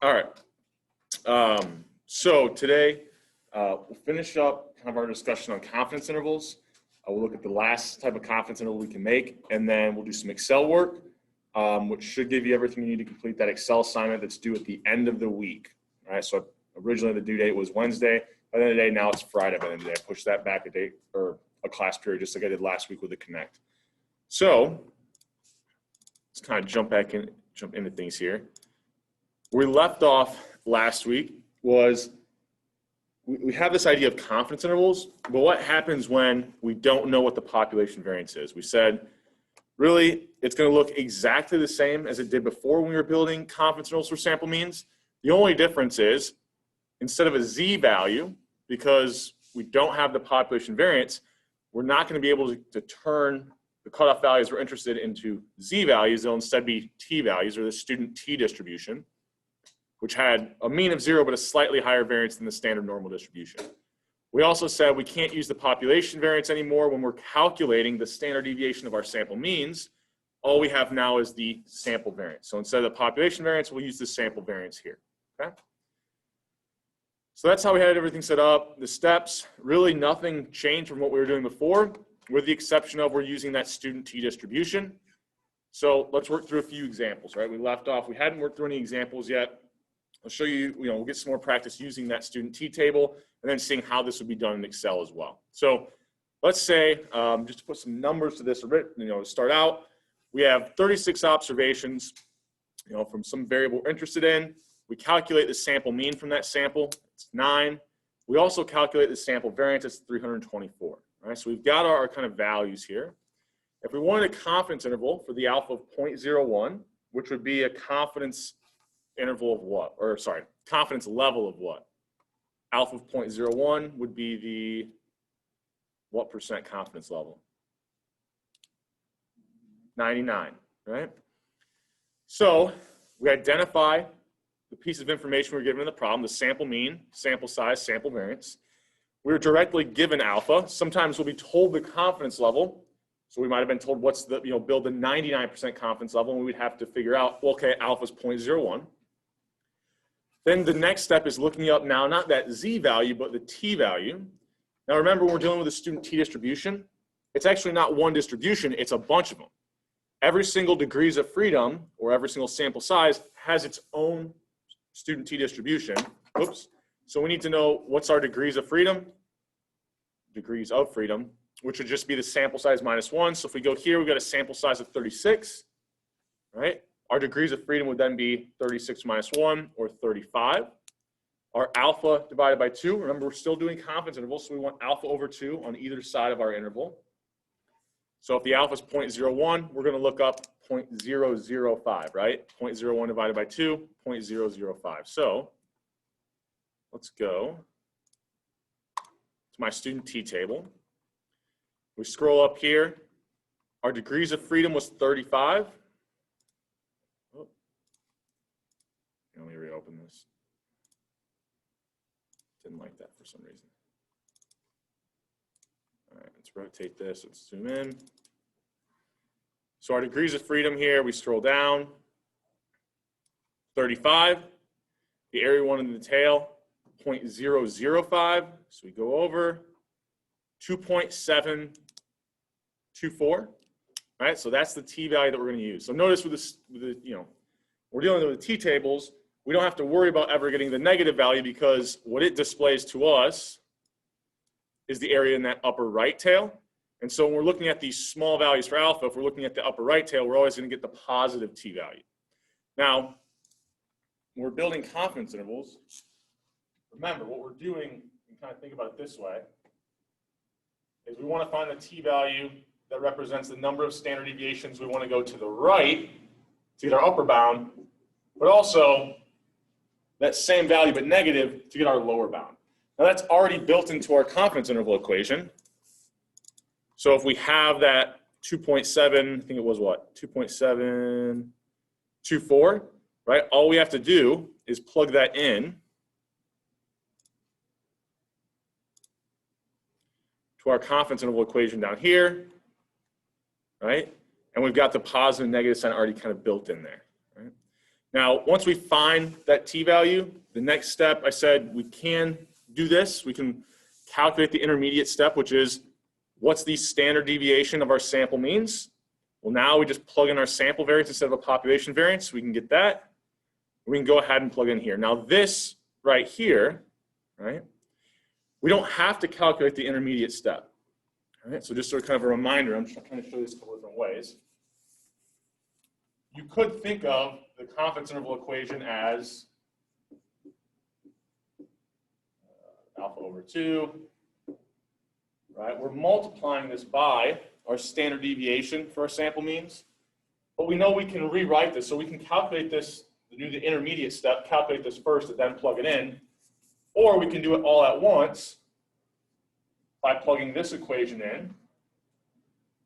All right. So today we'll finish up kind of our discussion on confidence intervals. We'll look at the last type of confidence interval we can make, and then we'll do some Excel work, which should give you everything you need to complete that Excel assignment that's due at the end of the week. All right. So originally the due date was Wednesday. By the end of the day, now it's Friday. By the end of the day, I pushed that back a date or a class period, just like I did last week with the Connect. So let's kind of jump into things here. Where we left off last week was we have this idea of confidence intervals, but what happens when we don't know what the population variance is? We said, really, it's going to look exactly the same as it did before when we were building confidence intervals for sample means. The only difference is instead of a z value, because we don't have the population variance, we're not going to be able to turn the cutoff values we're interested in into z values. They'll instead be t values, or the student t distribution, which had a mean of 0 but a slightly higher variance than the standard normal distribution. We also said we can't use the population variance anymore when we're calculating the standard deviation of our sample means. All we have now is the sample variance. So instead of the population variance, we'll use the sample variance here. Okay? So that's how we had everything set up. The steps, really nothing changed from what we were doing before, with the exception of we're using that student t distribution. So let's work through a few examples, right? We left off, we hadn't worked through any examples yet. I'll show you, we'll get some more practice using that student t table and then seeing how this would be done in Excel as well. So let's say, just to put some numbers to this, to start out, we have 36 observations, from some variable we're interested in. We calculate the sample mean from that sample, it's 9. We also calculate the sample variance, it's 324. All right, so we've got our kind of values here. If we wanted a confidence interval for the alpha of 0.01, which would be a confidence interval of what? Or sorry, confidence level of what? Alpha of 0.01 would be the what percent confidence level? 99, right? So we identify the piece of information we're given in the problem, the sample mean, sample size, sample variance. We're directly given alpha. Sometimes we'll be told the confidence level. So we might have been told what's the, build the 99% confidence level, and we would have to figure out, well, okay, alpha is 0.01. Then the next step is looking up now, not that z value, but the t value. Now remember, when we're dealing with a student t distribution, it's actually not one distribution, it's a bunch of them. Every single degrees of freedom, or every single sample size, has its own student t distribution. Oops. So we need to know what's our degrees of freedom? Degrees of freedom, which would just be the sample size minus 1. So if we go here, we've got a sample size of 36, right? Our degrees of freedom would then be 36 minus 1, or 35. Our alpha divided by 2, remember we're still doing confidence intervals, so we want alpha over 2 on either side of our interval. So if the alpha is 0.01, we're going to look up 0.005, right? 0.01 divided by 2, 0.005. So let's go to my student t table. We scroll up here. Our degrees of freedom was 35. Let me reopen this. Didn't like that for some reason. All right, let's rotate this. Let's zoom in. So our degrees of freedom here, we scroll down. 35. The area we wanted in the tail, 0.005. So we go over 2.724. All right, so that's the t value that we're going to use. So notice with this, we're dealing with the t tables. We don't have to worry about ever getting the negative value, because what it displays to us is the area in that upper right tail. And so when we're looking at these small values for alpha, if we're looking at the upper right tail, we're always going to get the positive t value. Now, when we're building confidence intervals, remember what we're doing, you kind of think about it this way, is we want to find the t value that represents the number of standard deviations we want to go to the right to get our upper bound, but also that same value but negative to get our lower bound. Now that's already built into our confidence interval equation. So if we have that 2.7, I think it was what, 2.724, right? All we have to do is plug that in to our confidence interval equation down here, right? And we've got the positive and negative sign already kind of built in there, right? Now, once we find that t-value, the next step, I said we can do this. We can calculate the intermediate step, which is what's the standard deviation of our sample means? Well, now we just plug in our sample variance instead of a population variance. We can get that. We can go ahead and plug in here. Now this right here, right, we don't have to calculate the intermediate step. All right, so just sort of kind of a reminder, I'm just trying to show you this a couple different ways. You could think of the confidence interval equation as alpha over 2, right? We're multiplying this by our standard deviation for our sample means, but we know we can rewrite this, so we can calculate this, do the intermediate step, calculate this first and then plug it in, or we can do it all at once by plugging this equation in,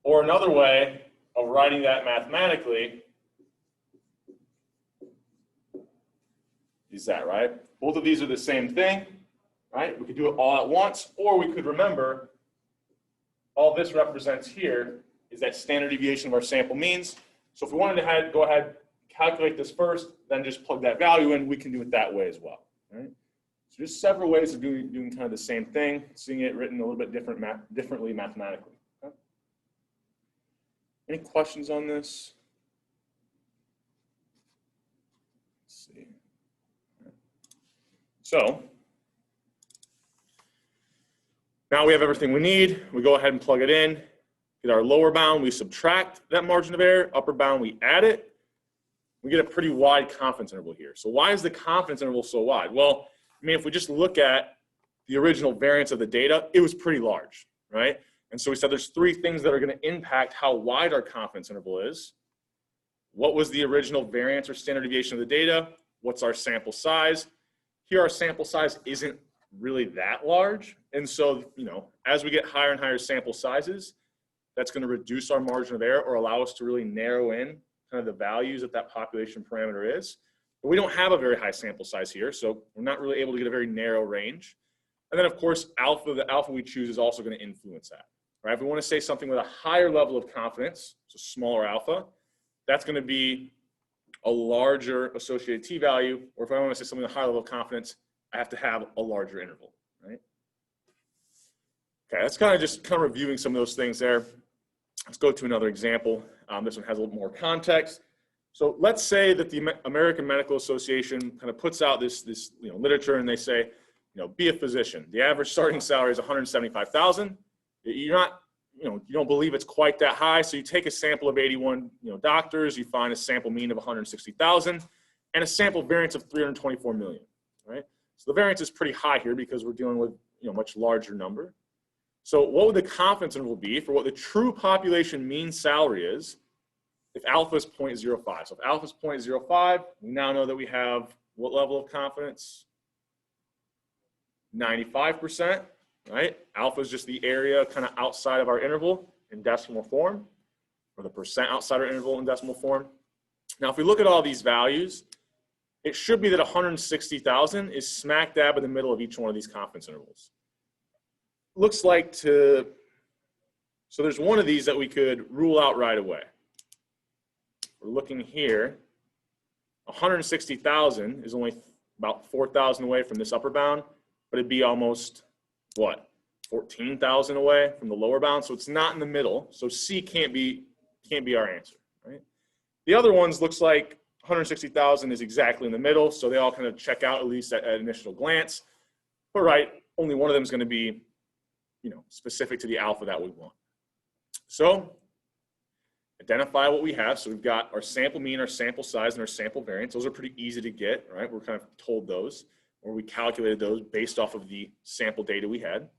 or another way of writing that mathematically is that, right? Both of these are the same thing, right? We could do it all at once, or we could remember all this represents here is that standard deviation of our sample means. So if we wanted to go ahead, calculate this first, then just plug that value in, we can do it that way as well, right? So just several ways of doing kind of the same thing, seeing it written a little bit differently mathematically. Okay? Any questions on this? Let's see. So now we have everything we need. We go ahead and plug it in. Get our lower bound, we subtract that margin of error. Upper bound, we add it. We get a pretty wide confidence interval here. So why is the confidence interval so wide? Well, I mean, if we just look at the original variance of the data, it was pretty large, right? And so we said there's three things that are going to impact how wide our confidence interval is. What was the original variance or standard deviation of the data? What's our sample size? Here, our sample size isn't really that large. And so, you know, as we get higher and higher sample sizes, that's going to reduce our margin of error or allow us to really narrow in kind of the values that that population parameter is. But we don't have a very high sample size here, so we're not really able to get a very narrow range. And then, of course, the alpha we choose is also going to influence that, right? If we want to say something with a higher level of confidence, so smaller alpha, that's going to be a larger associated t-value, or if I want to say something with a higher level of confidence, I have to have a larger interval, right? Okay, that's kind of reviewing some of those things there. Let's go to another example. This one has a little more context. So let's say that the American Medical Association kind of puts out this literature, and they say, be a physician. The average starting salary is $175,000. You're not, you don't believe it's quite that high, so you take a sample of 81, doctors. You find a sample mean of 160,000, and a sample variance of 324 million, right? So the variance is pretty high here because we're dealing with a much larger number. So what would the confidence interval be for what the true population mean salary is if alpha is 0.05? So if alpha is 0.05, we now know that we have what level of confidence? 95%, right? Alpha is just the area kind of outside of our interval in decimal form, or the percent outside our interval in decimal form. Now, if we look at all these values, it should be that 160,000 is smack dab in the middle of each one of these confidence intervals. Looks like so there's one of these that we could rule out right away. We're looking here, 160,000 is only about 4,000 away from this upper bound, but it'd be almost, what, 14,000 away from the lower bound, so it's not in the middle, so C can't be our answer, right? The other ones looks like 160,000 is exactly in the middle, so they all kind of check out at least at initial glance, but right, only one of them is going to be specific to the alpha that we want. So identify what we have. So we've got our sample mean, our sample size, and our sample variance. Those are pretty easy to get, right? We're kind of told those, or we calculated those based off of the sample data we had.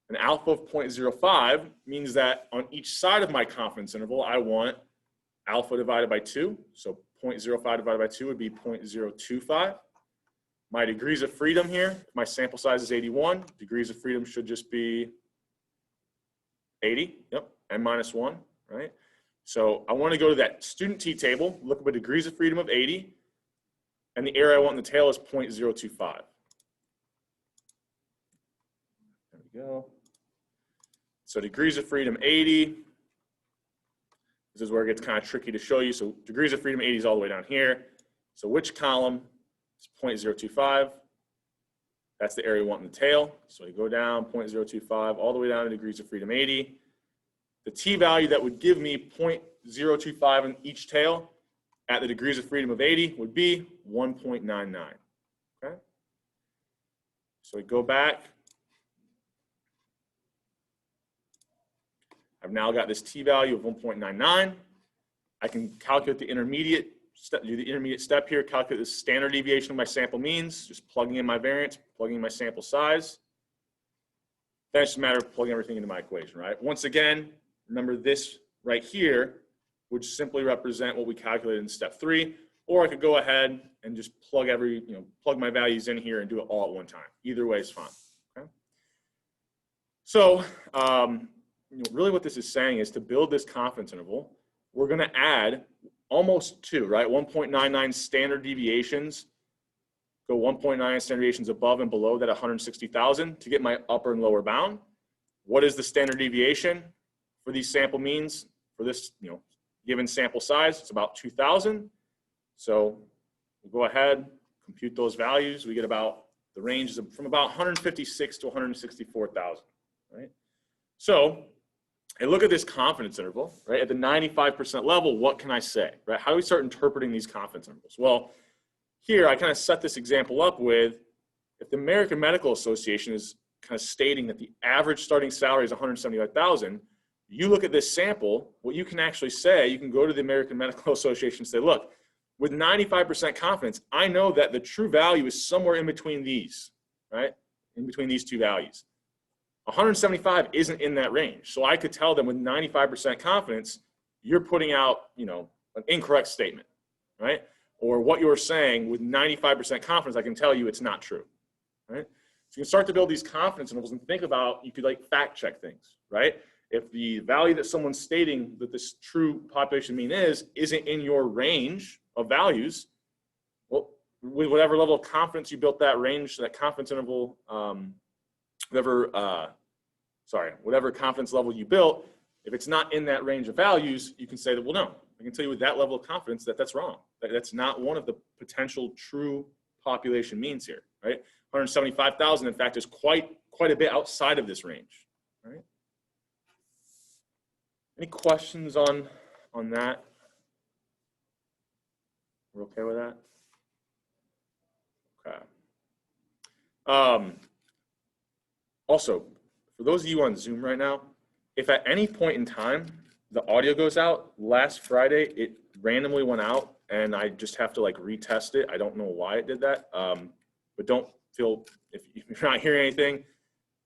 An alpha of 0.05 means that on each side of my confidence interval, I want alpha divided by 2. So 0.05 divided by 2 would be 0.025. My degrees of freedom here, if my sample size is 81, degrees of freedom should just be 80, yep, n minus 1, right? So I want to go to that student t-table, look up at degrees of freedom of 80, and the area I want in the tail is 0.025. There we go. So degrees of freedom 80. This is where it gets kind of tricky to show you. So degrees of freedom 80 is all the way down here. So which column is 0.025? That's the area we want in the tail. So you go down 0.025 all the way down to degrees of freedom 80. The t-value that would give me 0.025 in each tail at the degrees of freedom of 80 would be 1.99. Okay? So we go back. I've now got this t-value of 1.99. I can calculate the intermediate step, do the intermediate step here, calculate the standard deviation of my sample means, just plugging in my variance, plugging in my sample size. Then it's just a matter of plugging everything into my equation, right? Once again, remember this right here would simply represent what we calculated in step 3, or I could go ahead and just plug plug my values in here and do it all at one time. Either way is fine. Okay? So really what this is saying is to build this confidence interval, we're going to add almost 2, right? 1.99 standard deviations. Go 1.9 standard deviations above and below that 160,000 to get my upper and lower bound. What is the standard deviation for these sample means for this given sample size? It's about 2,000. So we'll go ahead, compute those values. We get about the range is from about 156 to 164,000, right? So and look at this confidence interval, right? At the 95% level, what can I say, right? How do we start interpreting these confidence intervals? Well, here I kind of set this example up with, if the American Medical Association is kind of stating that the average starting salary is 175,000, you look at this sample, what you can actually say, you can go to the American Medical Association and say, look, with 95% confidence, I know that the true value is somewhere in between these, right? In between these two values. 175 isn't in that range. So I could tell them with 95% confidence, you're putting out, an incorrect statement, right? Or what you're saying with 95% confidence, I can tell you it's not true, right? So you can start to build these confidence intervals and think about, you could fact check things, right? If the value that someone's stating that this true population mean isn't in your range of values, well, with whatever level of confidence you built that range, that confidence interval, whatever confidence level you built, if it's not in that range of values, you can say that, well, no, I can tell you with that level of confidence that that's wrong. That's not one of the potential true population means here, right? 175,000, in fact, is quite a bit outside of this range, right? Any questions on that? We're okay with that? Okay. Also, for those of you on Zoom right now, if at any point in time the audio goes out, last Friday it randomly went out and I just have to retest it. I don't know why it did that, but don't feel, if you're not hearing anything,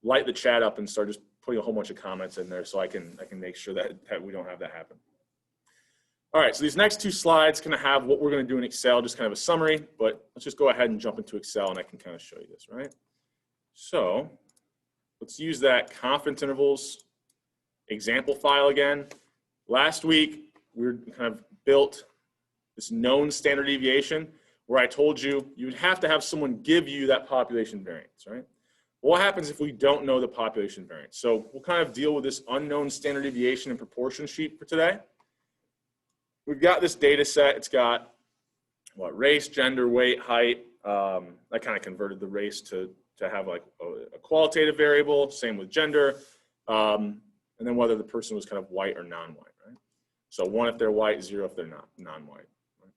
light the chat up and start just putting a whole bunch of comments in there so I can make sure that we don't have that happen. All right, so these next 2 slides kind of have what we're going to do in Excel, just kind of a summary, but let's just go ahead and jump into Excel and I can kind of show you this, right? So let's use that confidence intervals example file again. Last week, we kind of built this known standard deviation where I told you you'd have to have someone give you that population variance, right? What happens if we don't know the population variance? So we'll kind of deal with this unknown standard deviation and proportion sheet for today. We've got this data set. It's got race, gender, weight, height. I kind of converted the race to have a qualitative variable, same with gender, and then whether the person was kind of white or non-white, right? So 1 if they're white, 0 if they're not non-white. Right?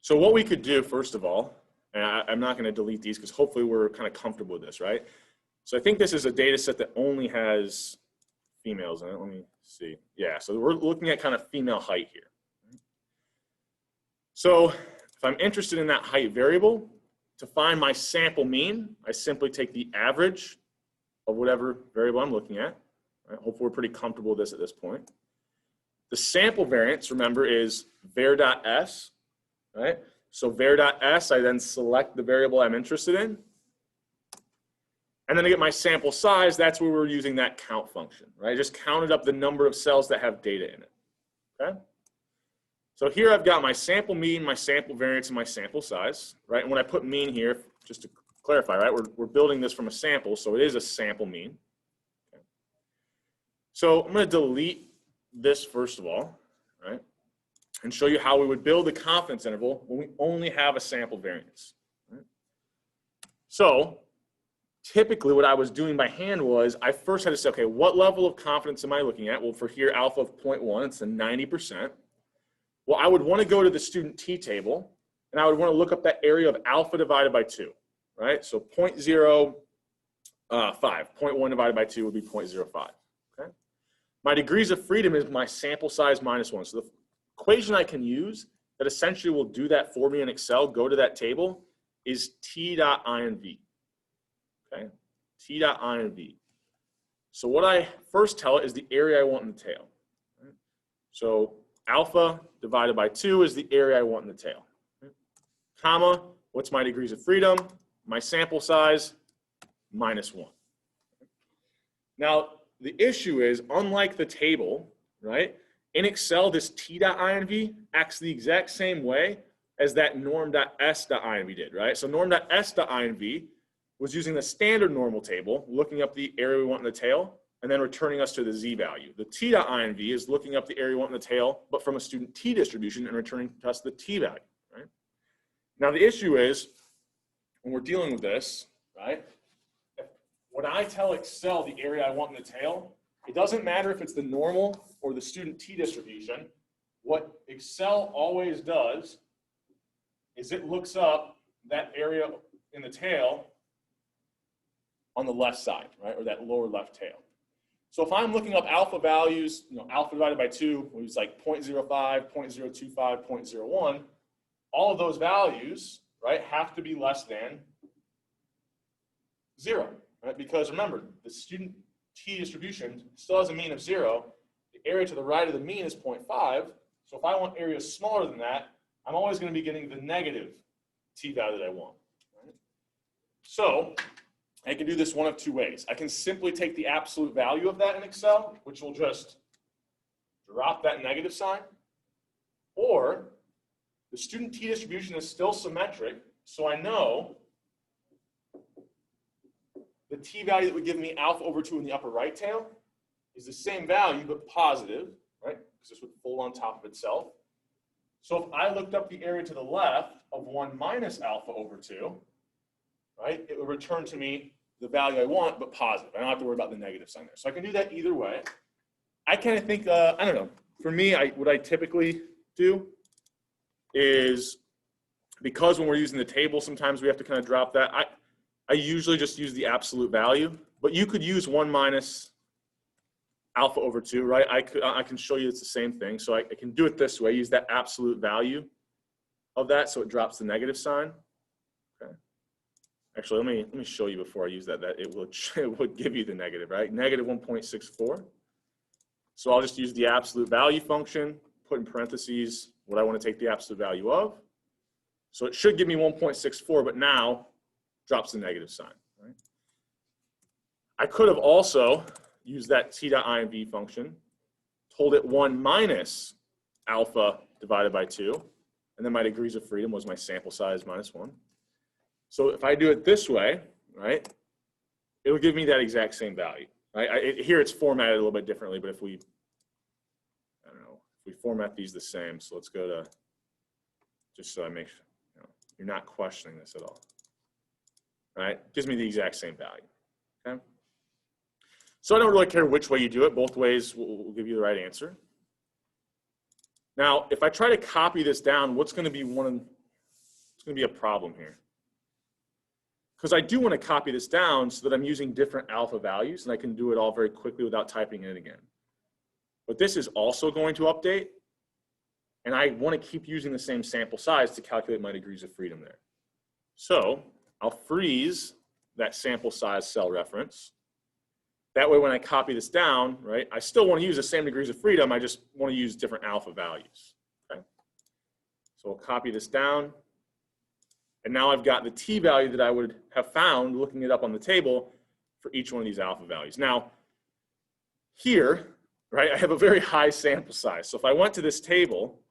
So what we could do, first of all, and I'm not going to delete these because hopefully we're kind of comfortable with this, right? So I think this is a data set that only has females in it. Let me see. Yeah, so we're looking at kind of female height here. So if I'm interested in that height variable, to find my sample mean, I simply take the average of whatever variable I'm looking at. Right? Hopefully we're pretty comfortable with this at this point. The sample variance, remember, is var.s, right? So var.s, I then select the variable I'm interested in. And then to get my sample size, that's where we're using that count function, right? I just counted up the number of cells that have data in it, okay? So here I've got my sample mean, my sample variance, and my sample size, right? And when I put mean here, just to clarify, right, we're building this from a sample, so it is a sample mean. Okay. So I'm going to delete this first of all, right? and show you how we would build a confidence interval when we only have a sample variance. Right? So typically what I was doing by hand was I first had to say, okay, what level of confidence am I looking at? Well, for here, alpha of 0.1, it's a 90%. Well, I would want to go to the student t table, and I would want to look up that area of alpha divided by 2, right? So 0.05, 0.1 divided by 2 would be 0.05, okay? My degrees of freedom is my sample size minus 1. So the equation I can use that essentially will do that for me in Excel, go to that table, is t.inv, okay? t.inv. So what I first tell it is the area I want in the tail. Right? So alpha divided by 2 is the area I want in the tail. Right? Comma, what's my degrees of freedom? My sample size, minus 1. Now, the issue is, unlike the table, right? In Excel, this t.inv acts the exact same way as that norm.s.inv did, right? So norm.s.inv was using the standard normal table, looking up the area we want in the tail, and then returning us to the z value. The t.inv is looking up the area we want in the tail, but from a student t distribution and returning to us the t value, right? Now, the issue is, when we're dealing with this, right? When I tell Excel the area I want in the tail, it doesn't matter if it's the normal or the student t distribution. What Excel always does is it looks up that area in the tail on the left side, right, or that lower left tail. So if I'm looking up alpha values, alpha divided by 2, which is like 0.05, 0.025, 0.01, all of those values, right, have to be less than 0, right? Because remember, the student t distribution still has a mean of 0. The area to the right of the mean is 0.5. So if I want areas smaller than that, I'm always going to be getting the negative t value that I want. Right? So I can do this one of two ways. I can simply take the absolute value of that in Excel, which will just drop that negative sign, or the student t distribution is still symmetric, so I know the t value that would give me alpha over 2 in the upper right tail is the same value, but positive, right? Because this would fold on top of itself. So if I looked up the area to the left of 1 minus alpha over 2, right, it would return to me the value I want, but positive. I don't have to worry about the negative sign there. So I can do that either way. I kind of think, I don't know, for me, what I typically do is, because when we're using the table, sometimes we have to kind of drop that. I usually just use the absolute value, but you could use 1 minus alpha over 2, right? I can show you it's the same thing. So I can do it this way, use that absolute value of that so it drops the negative sign. Okay. Actually, let me show you before I use that it would give you the negative, right? Negative 1.64. So I'll just use the absolute value function, put in parentheses what I want to take the absolute value of. So it should give me 1.64, but now drops the negative sign. Right? I could have also used that t.inv function, told it 1 minus alpha divided by 2, and then my degrees of freedom was my sample size minus 1. So if I do it this way, right, it'll give me that exact same value. Right? Here it's formatted a little bit differently, but if we, I don't know, if we format these the same, so let's go to, just so I make sure, you're not questioning this at all. Right? Gives me the exact same value. Okay? So I don't really care which way you do it. Both ways will give you the right answer. Now, if I try to copy this down, what's going to be a problem here? Because I do want to copy this down so that I'm using different alpha values, and I can do it all very quickly without typing it in again. But this is also going to update, and I want to keep using the same sample size to calculate my degrees of freedom there. So I'll freeze that sample size cell reference. That way, when I copy this down, right, I still want to use the same degrees of freedom. I just want to use different alpha values. Okay? So I'll copy this down. And now I've got the t value that I would have found looking it up on the table for each one of these alpha values. Now, here, right, I have a very high sample size. So if I went to this table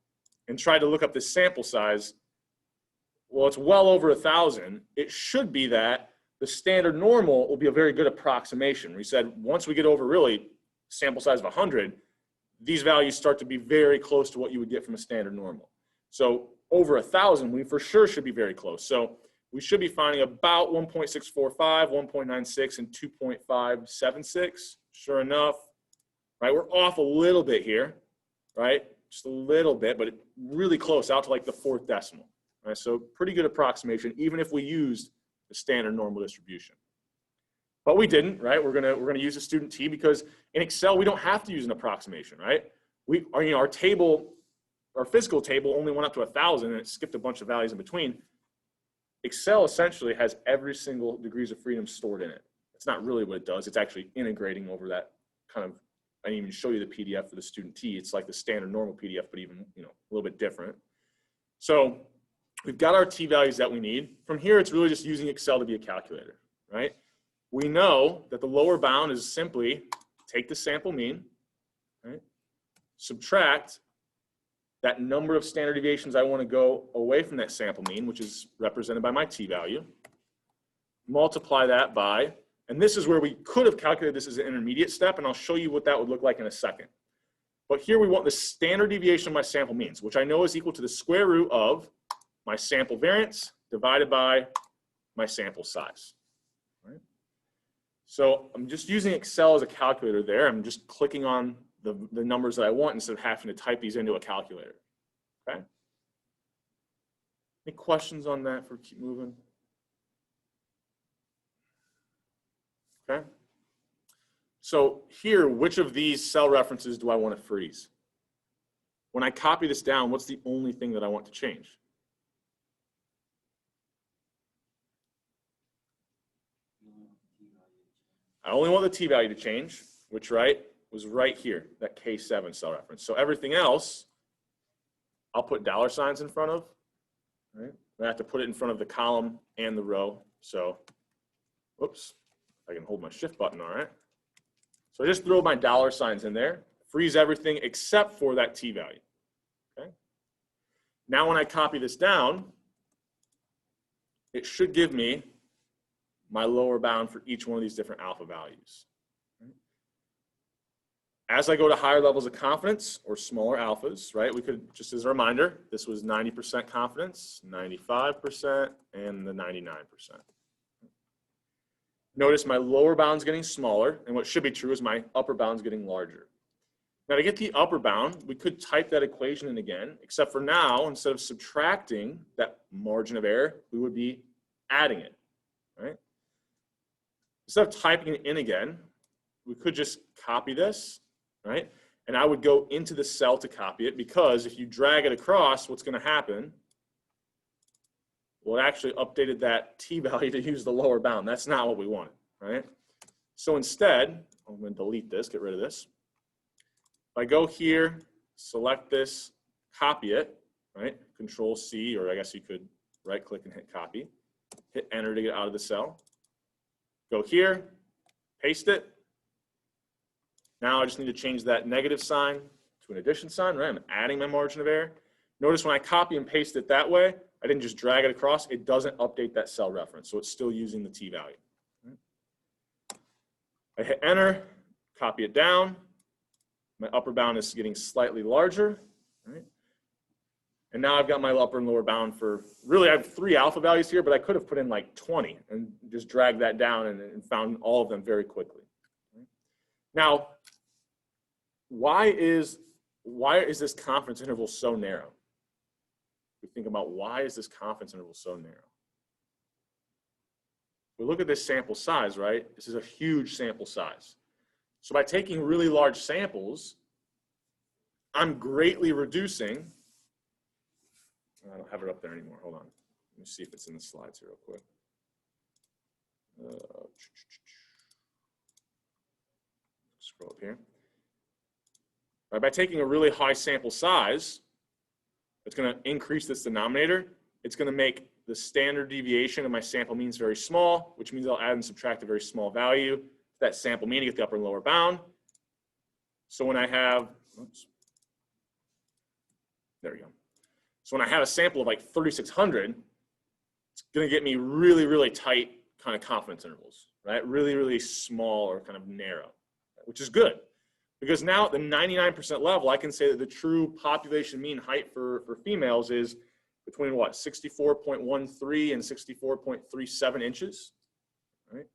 and tried to look up this sample size, well, it's well over 1,000. It should be that the standard normal will be a very good approximation. We said once we get over really sample size of 100, these values start to be very close to what you would get from a standard normal. So over 1,000, we for sure should be very close. So we should be finding about 1.645, 1.96, and 2.576. Sure enough, right? We're off a little bit here, right? Just a little bit, but really close out to like the 4th decimal, right? So pretty good approximation, even if we used the standard normal distribution. But we didn't, right? We're gonna use a student t because in Excel we don't have to use an approximation, right? Our table, our physical table only went up to 1,000 and it skipped a bunch of values in between. Excel essentially has every single degrees of freedom stored in it. It's not really what it does. It's actually integrating over that kind of. I didn't even show you the PDF for the student t. It's like the standard normal PDF, but even a little bit different. So we've got our t values that we need. From here, it's really just using Excel to be a calculator, right? We know that the lower bound is simply take the sample mean, right? Subtract that number of standard deviations I want to go away from that sample mean, which is represented by my t value. Multiply that by, and this is where we could have calculated this as an intermediate step, and I'll show you what that would look like in a second. But here we want the standard deviation of my sample means, which I know is equal to the square root of my sample variance divided by my sample size. Right? So I'm just using Excel as a calculator there. I'm just clicking on the numbers that I want instead of having to type these into a calculator. Okay? Any questions on that for keep moving? Okay. So here, which of these cell references do I want to freeze? When I copy this down, what's the only thing that I want to change? I only want the t value to change, which was right here, that K7 cell reference. So everything else, I'll put dollar signs in front of. Right? I have to put it in front of the column and the row. So, whoops. I can hold my shift button, all right? So I just throw my dollar signs in there, freeze everything except for that t value, okay? Now when I copy this down, it should give me my lower bound for each one of these different alpha values. As I go to higher levels of confidence or smaller alphas, right, we could, just as a reminder, this was 90% confidence, 95%, and the 99%. Notice my lower bound's getting smaller, and what should be true is my upper bound's getting larger. Now to get the upper bound, we could type that equation in again, except for now, instead of subtracting that margin of error, we would be adding it, right? Instead of typing it in again, we could just copy this, right? And I would go into the cell to copy it, because if you drag it across, what's gonna happen? Well, it actually updated that t value to use the lower bound. That's not what we wanted, right? So instead, I'm going to delete this, get rid of this. If I go here, select this, copy it, right? Control C, or I guess you could right click and hit copy. Hit enter to get out of the cell. Go here, paste it. Now I just need to change that negative sign to an addition sign, right? I'm adding my margin of error. Notice when I copy and paste it that way, I didn't just drag it across, it doesn't update that cell reference, so it's still using the t value. I hit enter, copy it down. My upper bound is getting slightly larger, right? And now I've got my upper and lower bound for, really I have 3 alpha values here, but I could have put in like 20 and just dragged that down and found all of them very quickly. Now, why is this confidence interval so narrow? We think about why is this confidence interval so narrow? We look at this sample size, right? This is a huge sample size. So by taking really large samples, I'm greatly reducing. I don't have it up there anymore. Hold on. Let me see if it's in the slides here real quick. Scroll up here. Right, by taking a really high sample size, it's going to increase this denominator. It's going to make the standard deviation of my sample means very small, which means I'll add and subtract a very small value to that sample mean to get the upper and lower bound. So when I have, oops, there we go. So when I have a sample of like 3,600, it's going to get me really, really tight kind of confidence intervals, right? Really, really small or kind of narrow, which is good Because now at the 99% level, I can say that the true population mean height for females is between what, 64.13 and 64.37 inches, right?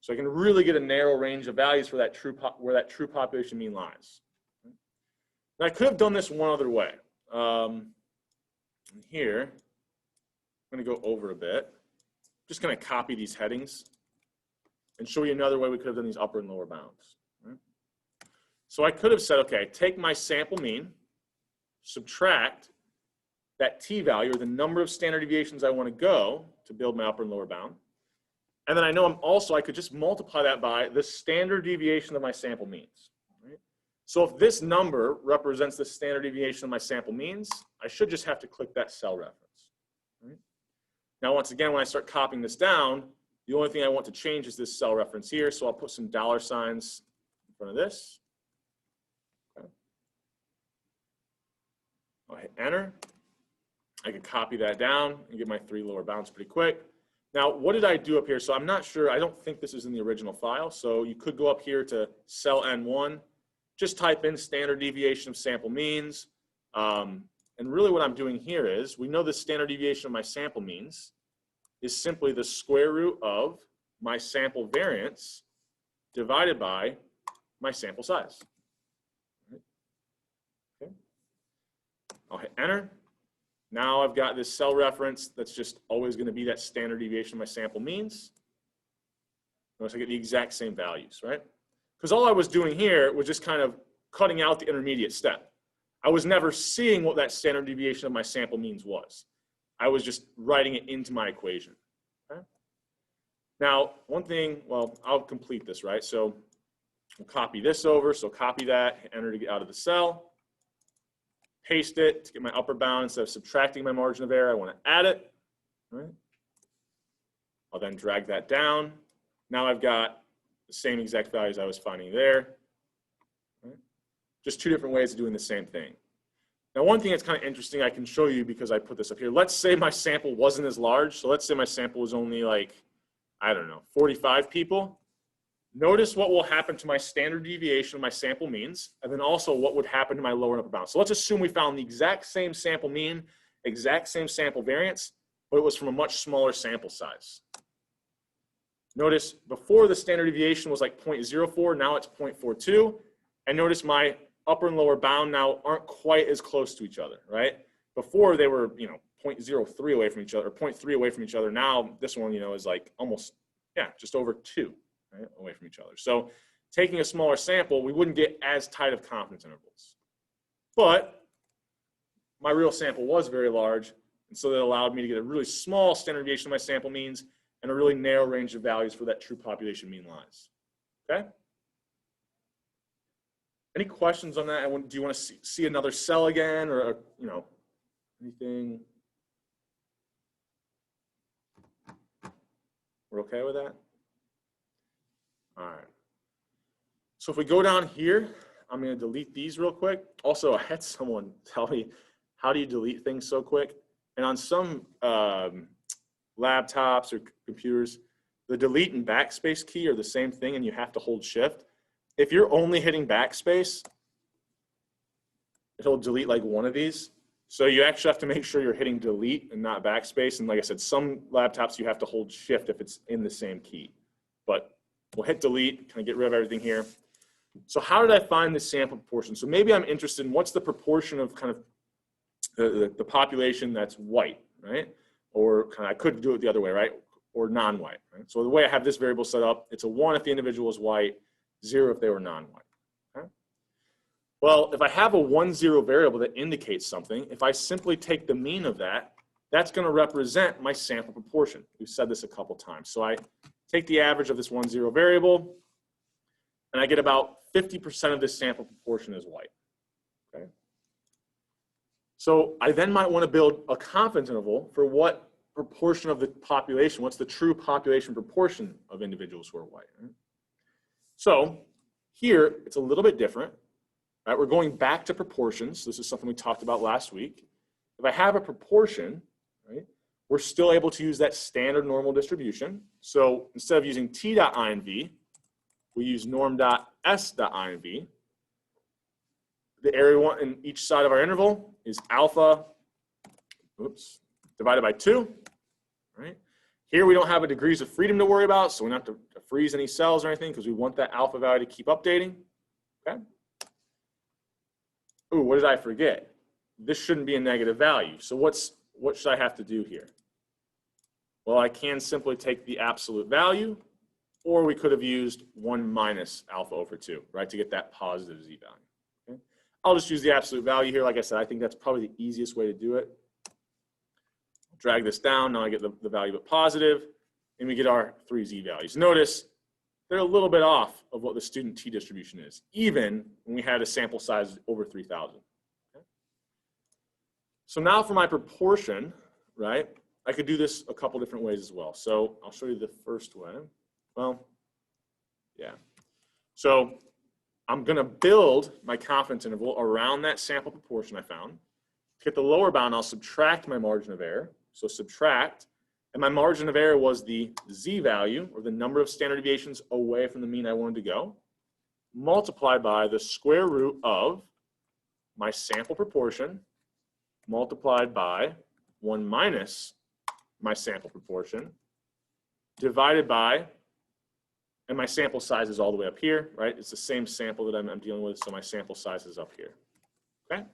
So I can really get a narrow range of values for that where that true population mean lies. Now I could have done this one other way. Here, I'm going to go over a bit. Just going to copy these headings and show you another way we could have done these upper and lower bounds. Right? So I could have said, okay, take my sample mean, subtract that t-value, or the number of standard deviations I want to go to build my upper and lower bound. And then I know I could just multiply that by the standard deviation of my sample means. Right? So if this number represents the standard deviation of my sample means, I should just have to click that cell reference. Right? Now, once again, when I start copying this down, the only thing I want to change is this cell reference here. So I'll put some dollar signs in front of this. Okay. I'll hit enter. I can copy that down and get my 3 lower bounds pretty quick. Now, what did I do up here? So I'm not sure. I don't think this is in the original file. So you could go up here to cell N1, just type in standard deviation of sample means. And really what I'm doing here is, we know the standard deviation of my sample means is simply the square root of my sample variance divided by my sample size. Okay. I'll hit enter. Now I've got this cell reference that's just always going to be that standard deviation of my sample means. Notice I get the exact same values, right? Because all I was doing here was just kind of cutting out the intermediate step. I was never seeing what that standard deviation of my sample means was. I was just writing it into my equation. Okay? Now, one thing, well, I'll complete this, right? So we'll copy this over. So copy that, hit enter to get out of the cell. Paste it to get my upper bound. Instead of subtracting my margin of error, I want to add it. Right? I'll then drag that down. Now I've got the same exact values I was finding there. Right? Just 2 different ways of doing the same thing. Now, one thing that's kind of interesting I can show you because I put this up here. Let's say my sample wasn't as large. So let's say my sample was only like, I don't know, 45 people. Notice what will happen to my standard deviation of my sample means, and then also what would happen to my lower and upper bound. So let's assume we found the exact same sample mean, exact same sample variance, but it was from a much smaller sample size. Notice before the standard deviation was like 0.04, now it's 0.42. And notice my upper and lower bound now aren't quite as close to each other, right? Before they were, 0.03 away from each other, or 0.3 away from each other. Now this one, is like almost, just over 2. Right, away from each other. So taking a smaller sample, we wouldn't get as tight of confidence intervals. But my real sample was very large, and so that allowed me to get a really small standard deviation of my sample means and a really narrow range of values for that true population mean lies. Okay? Any questions on that? Do you want to see another cell again, or anything? We're okay with that? All right. So if we go down here, I'm going to delete these real quick. Also, I had someone tell me, how do you delete things so quick? And on some laptops or computers, the delete and backspace key are the same thing, and you have to hold shift. If you're only hitting backspace, it'll delete like one of these. So you actually have to make sure you're hitting delete and not backspace. And like I said, some laptops you have to hold shift if it's in the same key. But we'll hit delete, kind of get rid of everything here. So how did I find this sample proportion? So maybe I'm interested in what's the proportion of kind of the population that's white, right? Or kind of, I could do it the other way, right? Or non-white, right? So the way I have this variable set up, it's a 1 if the individual is white, 0 if they were non-white. Okay? Well, if I have a 1, 0 variable that indicates something, if I simply take the mean of that, that's going to represent my sample proportion. We've said this a couple times. So I take the average of this 1, 0 variable, and I get about 50% of this sample proportion is white. Okay? So I then might want to build a confidence interval for what proportion of the population, what's the true population proportion of individuals who are white. Right? So here, it's a little bit different. Right? We're going back to proportions. This is something we talked about last week. If I have a proportion, right, we're still able to use that standard normal distribution. So instead of using t.inv, we use norm.s.inv. the area we want in each side of our interval is alpha, divided by 2, right? Here we don't have a degrees of freedom to worry about, so we don't have to freeze any cells or anything because we want that alpha value to keep updating, okay? Ooh, what did I forget? This shouldn't be a negative value. So what should I have to do here? Well, I can simply take the absolute value, or we could have used 1 minus alpha over 2, right, to get that positive z value. Okay? I'll just use the absolute value here. Like I said, I think that's probably the easiest way to do it. Drag this down. Now I get the value of positive, and we get our 3 z values. Notice they're a little bit off of what the student t distribution is, even when we had a sample size over 3,000. Okay? So now for my proportion, right, I could do this a couple different ways as well. So I'll show you the first way. Well, yeah. So I'm going to build my confidence interval around that sample proportion I found. To get the lower bound, I'll subtract my margin of error. So subtract, and my margin of error was the z value, or the number of standard deviations away from the mean I wanted to go, multiplied by the square root of my sample proportion, multiplied by 1 minus my sample proportion, divided by, and my sample size is all the way up here, right? It's the same sample that I'm dealing with, so my sample size is up here, okay?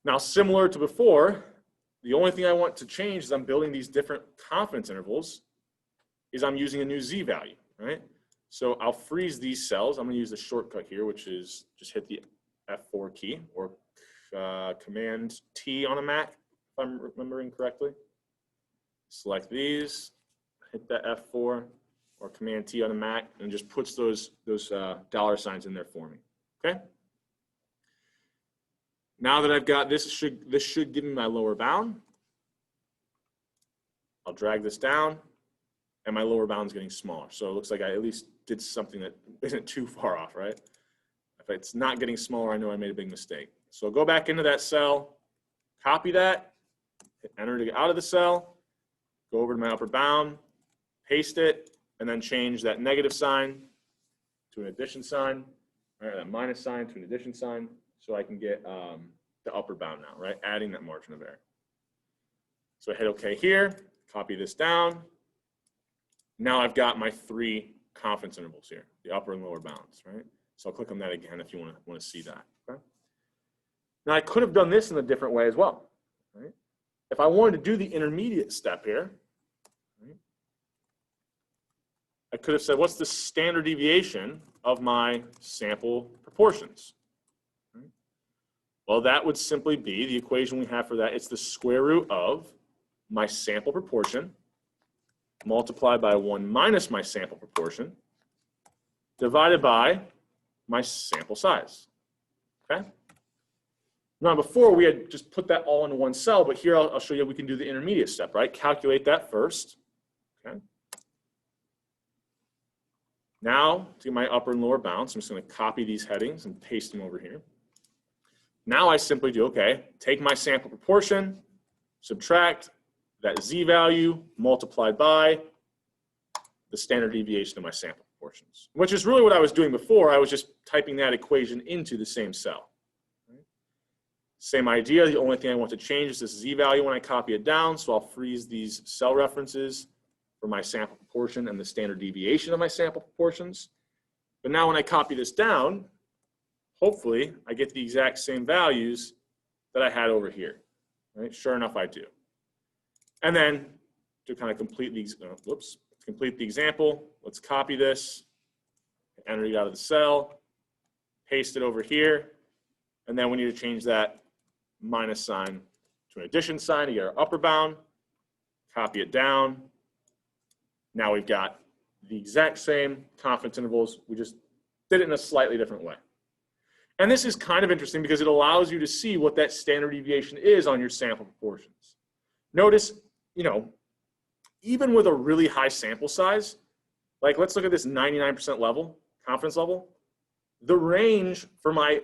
Now, similar to before, the only thing I want to change is I'm building these different confidence intervals, is I'm using a new z value, right? So I'll freeze these cells. I'm going to use the shortcut here, which is just hit the F4 key, or Command T on a Mac, if I'm remembering correctly. Select these, hit that F4, or Command T on a Mac, and just puts those dollar signs in there for me, okay? Now that I've got this, this should give me my lower bound. I'll drag this down, and my lower bound is getting smaller. So it looks like I at least did something that isn't too far off, right? If it's not getting smaller, I know I made a big mistake. So I'll go back into that cell, copy that, hit enter to get out of the cell, go over to my upper bound, paste it, and then change that negative sign to an addition sign, or that minus sign to an addition sign, so I can get the upper bound now, right? Adding that margin of error. So I hit OK here, copy this down. Now I've got my 3 confidence intervals here, the upper and lower bounds, right? So I'll click on that again if you want to see that. Okay? Now I could have done this in a different way as well, right? If I wanted to do the intermediate step here, right, I could have said, what's the standard deviation of my sample proportions? Well, that would simply be the equation we have for that. It's the square root of my sample proportion multiplied by 1 minus my sample proportion divided by my sample size, okay? Now, before we had just put that all into one cell, but here I'll show you we can do the intermediate step, right? Calculate that first, okay? Now, to get my upper and lower bounds, I'm just going to copy these headings and paste them over here. Now I simply do, okay, take my sample proportion, subtract that z value multiplied by the standard deviation of my sample proportions, which is really what I was doing before. I was just typing that equation into the same cell. Right? Same idea. The only thing I want to change is this z value when I copy it down. So I'll freeze these cell references for my sample proportion and the standard deviation of my sample proportions. But now when I copy this down, hopefully I get the exact same values that I had over here. Right? Sure enough, I do. And then to kind of complete the example, let's copy this, enter it out of the cell, paste it over here, and then we need to change that minus sign to an addition sign to get our upper bound, copy it down. Now we've got the exact same confidence intervals, we just did it in a slightly different way. And this is kind of interesting because it allows you to see what that standard deviation is on your sample proportions. Notice, you know, even with a really high sample size, like let's look at this 99% level, confidence level, the range for my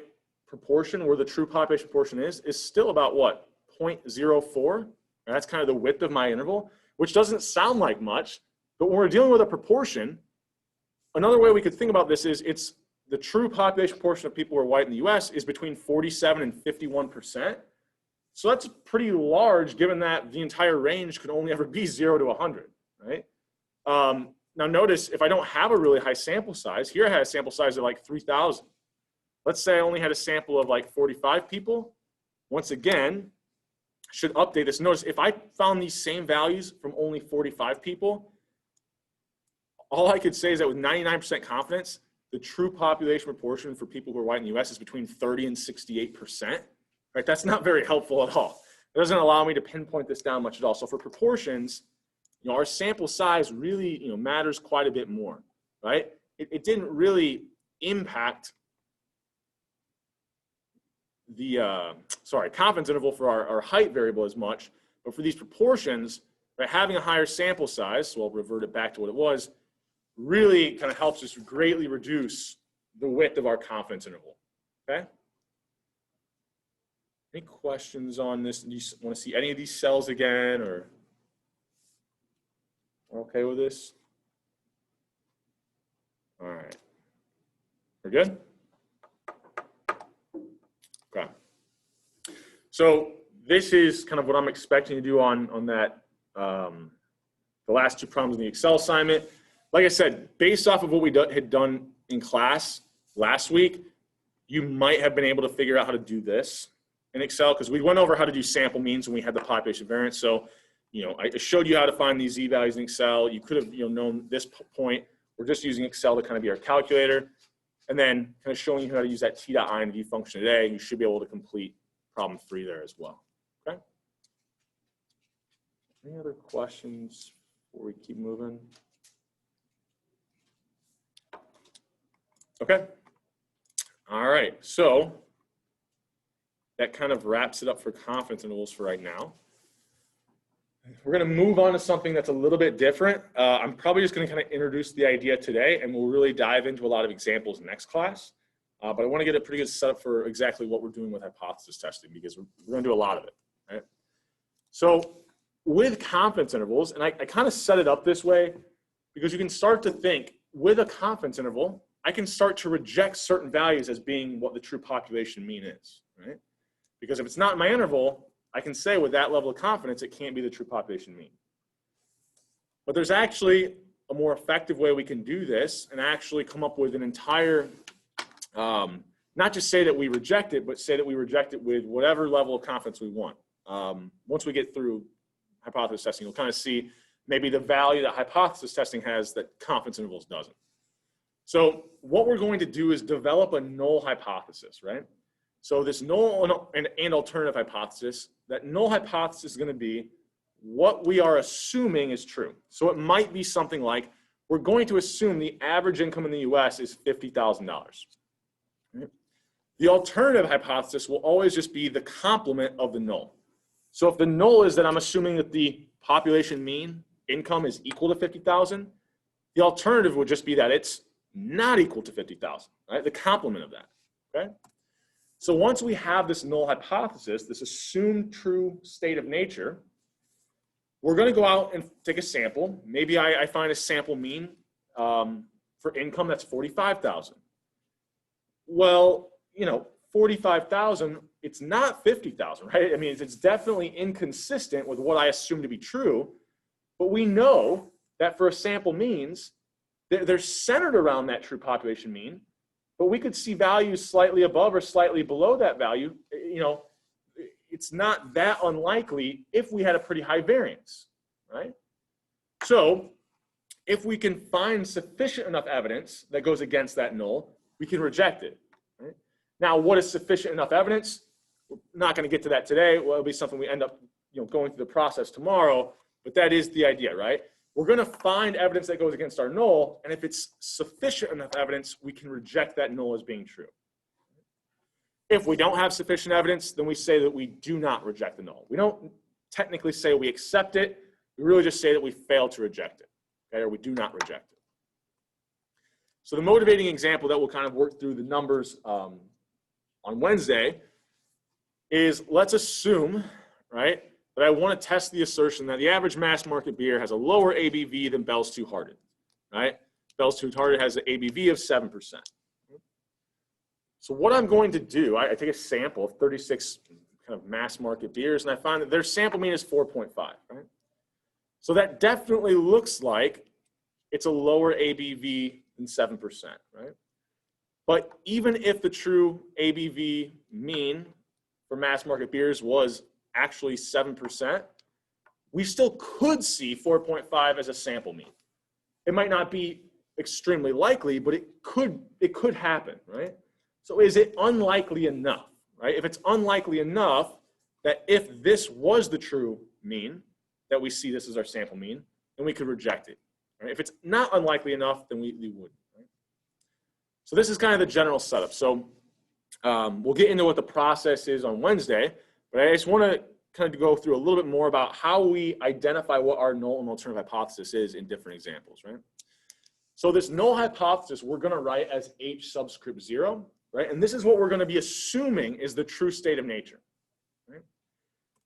proportion, where the true population proportion is still about what, 0.04? That's kind of the width of my interval, which doesn't sound like much, but when we're dealing with a proportion, another way we could think about this is it's the true population proportion of people who are white in the US is between 47 and 51%. So that's pretty large given that the entire range could only ever be 0 to 100, right? Now notice if I don't have a really high sample size, here I had a sample size of like 3,000. Let's say I only had a sample of like 45 people. Once again, should update this. Notice if I found these same values from only 45 people, all I could say is that with 99% confidence, the true population proportion for people who are white in the US is between 30 and 68%. Right? That's not very helpful at all. It doesn't allow me to pinpoint this down much at all. So for proportions, our sample size really matters quite a bit more, right? It didn't really impact the confidence interval for our height variable as much, but for these proportions, right, having a higher sample size, so I'll revert it back to what it was, really kind of helps us greatly reduce the width of our confidence interval, okay? Any questions on this? Do you want to see any of these cells again, or okay with this? All right, we're good? Okay. So this is kind of what I'm expecting to do on that, the last two problems in the Excel assignment. Like I said, based off of what we had done in class last week, you might have been able to figure out how to do this in Excel, because we went over how to do sample means when we had the population variance. So, I showed you how to find these z-values in Excel. You could have, known this point. We're just using Excel to kind of be our calculator, and then kind of showing you how to use that t.inv function today. You should be able to complete problem 3 there as well. Okay. Any other questions before we keep moving? Okay. All right. So that kind of wraps it up for confidence intervals for right now. We're going to move on to something that's a little bit different. I'm probably just going to kind of introduce the idea today, and we'll really dive into a lot of examples next class. But I want to get a pretty good setup for exactly what we're doing with hypothesis testing, because we're going to do a lot of it. Right? So with confidence intervals, and I kind of set it up this way because you can start to think with a confidence interval, I can start to reject certain values as being what the true population mean is. Right? Because if it's not in my interval, I can say with that level of confidence, it can't be the true population mean. But there's actually a more effective way we can do this and actually come up with an entire, not just say that we reject it, but say that we reject it with whatever level of confidence we want. Once we get through hypothesis testing, you'll kind of see maybe the value that hypothesis testing has that confidence intervals doesn't. So what we're going to do is develop a null hypothesis, right? So this null and alternative hypothesis, that null hypothesis is going to be what we are assuming is true. So it might be something like, we're going to assume the average income in the US is $50,000. Right? The alternative hypothesis will always just be the complement of the null. So if the null is that I'm assuming that the population mean income is equal to 50,000, the alternative would just be that it's not equal to 50,000, right? The complement of that, okay? So once we have this null hypothesis, this assumed true state of nature, we're going to go out and take a sample. Maybe I find a sample mean for income that's 45,000. Well, 45,000, it's not 50,000, right? I mean, it's definitely inconsistent with what I assume to be true, but we know that for a sample means, they're centered around that true population mean, but we could see values slightly above or slightly below that value. It's not that unlikely if we had a pretty high variance, right? So if we can find sufficient enough evidence that goes against that null, we can reject it, right? Now, what is sufficient enough evidence? We're not going to get to that today. Well, it'll be something we end up going through the process tomorrow, but that is the idea, right? We're going to find evidence that goes against our null, and if it's sufficient enough evidence, we can reject that null as being true. If we don't have sufficient evidence, then we say that we do not reject the null. We don't technically say we accept it. We really just say that we fail to reject it, okay, or we do not reject it. So the motivating example that we'll kind of work through the numbers on Wednesday is, let's assume, right, that I want to test the assertion that the average mass market beer has a lower ABV than Bell's Two Hearted, right? Bell's Two Hearted has an ABV of 7%. So what I'm going to do, I take a sample of 36 kind of mass market beers, and I find that their sample mean is 4.5, right? So that definitely looks like it's a lower ABV than 7%, right? But even if the true ABV mean for mass market beers was actually 7%, we still could see 4.5 as a sample mean. It might not be extremely likely, but it could happen, right? So is it unlikely enough, right? If it's unlikely enough that if this was the true mean, that we see this as our sample mean, then we could reject it, right? If it's not unlikely enough, then we wouldn't, right? So this is kind of the general setup. So we'll get into what the process is on Wednesday, but I just want to kind of go through a little bit more about how we identify what our null and alternative hypothesis is in different examples, right? So this null hypothesis we're going to write as H subscript 0, right? And this is what we're going to be assuming is the true state of nature, right?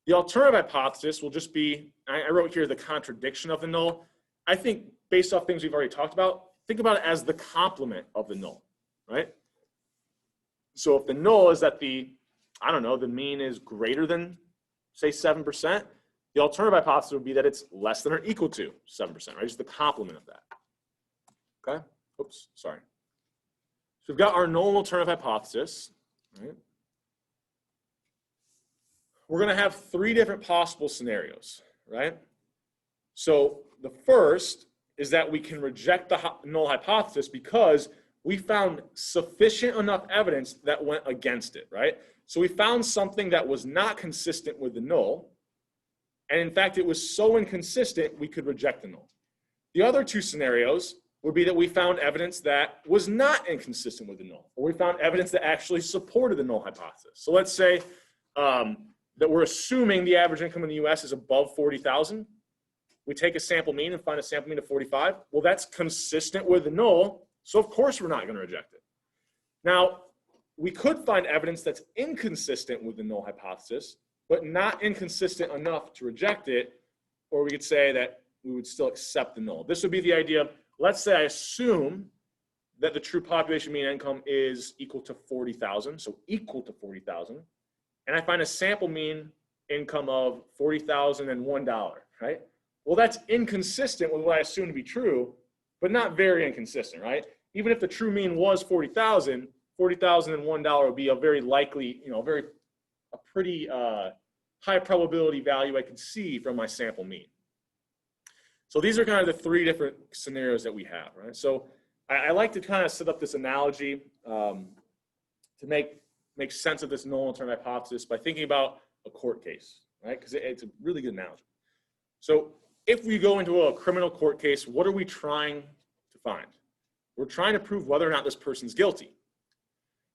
The alternative hypothesis will just be, I wrote here the contradiction of the null. I think based off things we've already talked about, think about it as the complement of the null, right? So if the null is that the mean is greater than, say, 7%, the alternative hypothesis would be that it's less than or equal to 7%, right? Just the complement of that. Okay? Oops, sorry. So we've got our null and alternative hypothesis, right? We're going to have 3 different possible scenarios, right? So the first is that we can reject the null hypothesis because we found sufficient enough evidence that went against it, right? So we found something that was not consistent with the null, and in fact, it was so inconsistent, we could reject the null. The other 2 scenarios would be that we found evidence that was not inconsistent with the null, or we found evidence that actually supported the null hypothesis. So let's say that we're assuming the average income in the US is above 40,000. We take a sample mean and find a sample mean of 45. Well, that's consistent with the null, so of course we're not going to reject it. Now, we could find evidence that's inconsistent with the null hypothesis, but not inconsistent enough to reject it, or we could say that we would still accept the null. This would be the idea of, let's say I assume that the true population mean income is equal to 40,000, so equal to 40,000, and I find a sample mean income of $40,001, right? Well, that's inconsistent with what I assume to be true, but not very inconsistent, right? Even if the true mean was 40,000, $40,001 would be a very likely, a pretty high probability value I could see from my sample mean. So these are kind of the 3 different scenarios that we have, right? So I like to kind of set up this analogy to make sense of this null alternative hypothesis by thinking about a court case, right? Because it's a really good analogy. So if we go into a criminal court case, what are we trying to find? We're trying to prove whether or not this person's guilty.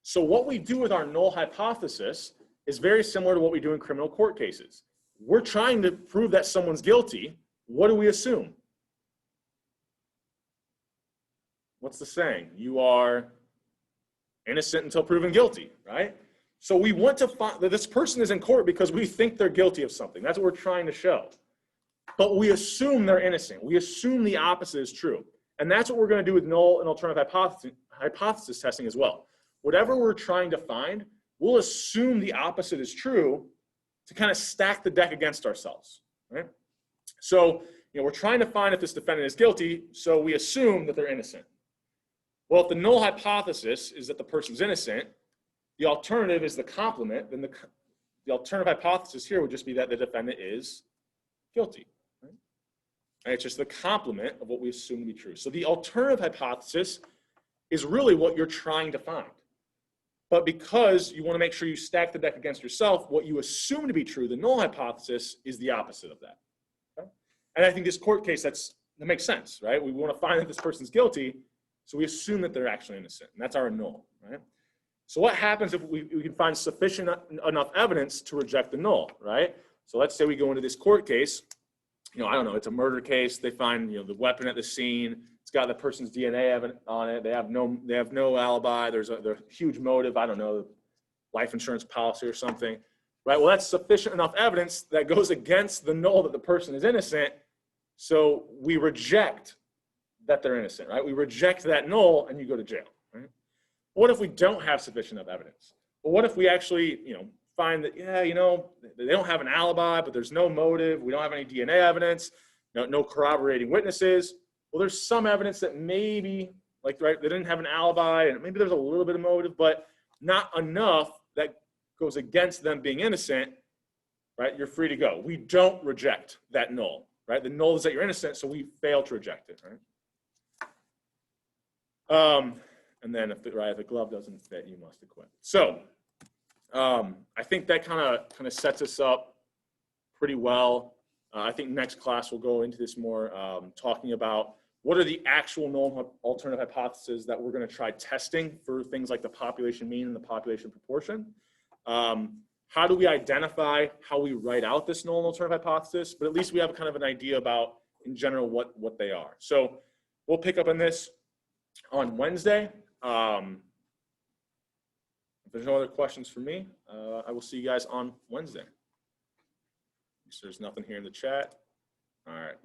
So what we do with our null hypothesis is very similar to what we do in criminal court cases. We're trying to prove that someone's guilty. What do we assume? What's the saying? You are innocent until proven guilty, right? So we want to find that this person is in court because we think they're guilty of something. That's what we're trying to show. But we assume they're innocent. We assume the opposite is true. And that's what we're going to do with null and alternative hypothesis testing as well. Whatever we're trying to find, we'll assume the opposite is true to kind of stack the deck against ourselves, right? So, we're trying to find if this defendant is guilty, so we assume that they're innocent. Well, if the null hypothesis is that the person's innocent, the alternative is the complement, then the alternative hypothesis here would just be that the defendant is guilty. Right? And it's just the complement of what we assume to be true. So the alternative hypothesis is really what you're trying to find. But because you want to make sure you stack the deck against yourself, what you assume to be true, the null hypothesis, is the opposite of that. Okay? And I think this court case, that makes sense, right? We want to find that this person's guilty, so we assume that they're actually innocent, and that's our null, right? So what happens if we can find sufficient enough evidence to reject the null, right? So let's say we go into this court case, I don't know, it's a murder case. They find, the weapon at the scene. It's got the person's DNA on it. They have no alibi. There's a huge motive. I don't know, life insurance policy or something, right? Well, that's sufficient enough evidence that goes against the null that the person is innocent. So we reject that they're innocent, right? We reject that null and you go to jail, right? What if we don't have sufficient enough evidence? Well, what if we actually, find that, yeah, they don't have an alibi, but there's no motive. We don't have any DNA evidence, no corroborating witnesses. Well, there's some evidence that maybe, like, right, they didn't have an alibi, and maybe there's a little bit of motive, but not enough that goes against them being innocent, right? You're free to go. We don't reject that null, right? The null is that you're innocent, so we fail to reject it, right? And then if the glove doesn't fit, you must acquit. So I think that kind of sets us up pretty well. I think next class we'll go into this more, talking about what are the actual null alternative hypotheses that we're going to try testing for things like the population mean and the population proportion. How do we identify how we write out this null and alternative hypothesis? But at least we have kind of an idea about, in general, what they are. So we'll pick up on this on Wednesday. If there's no other questions for me, I will see you guys on Wednesday. So there's nothing here in the chat. All right.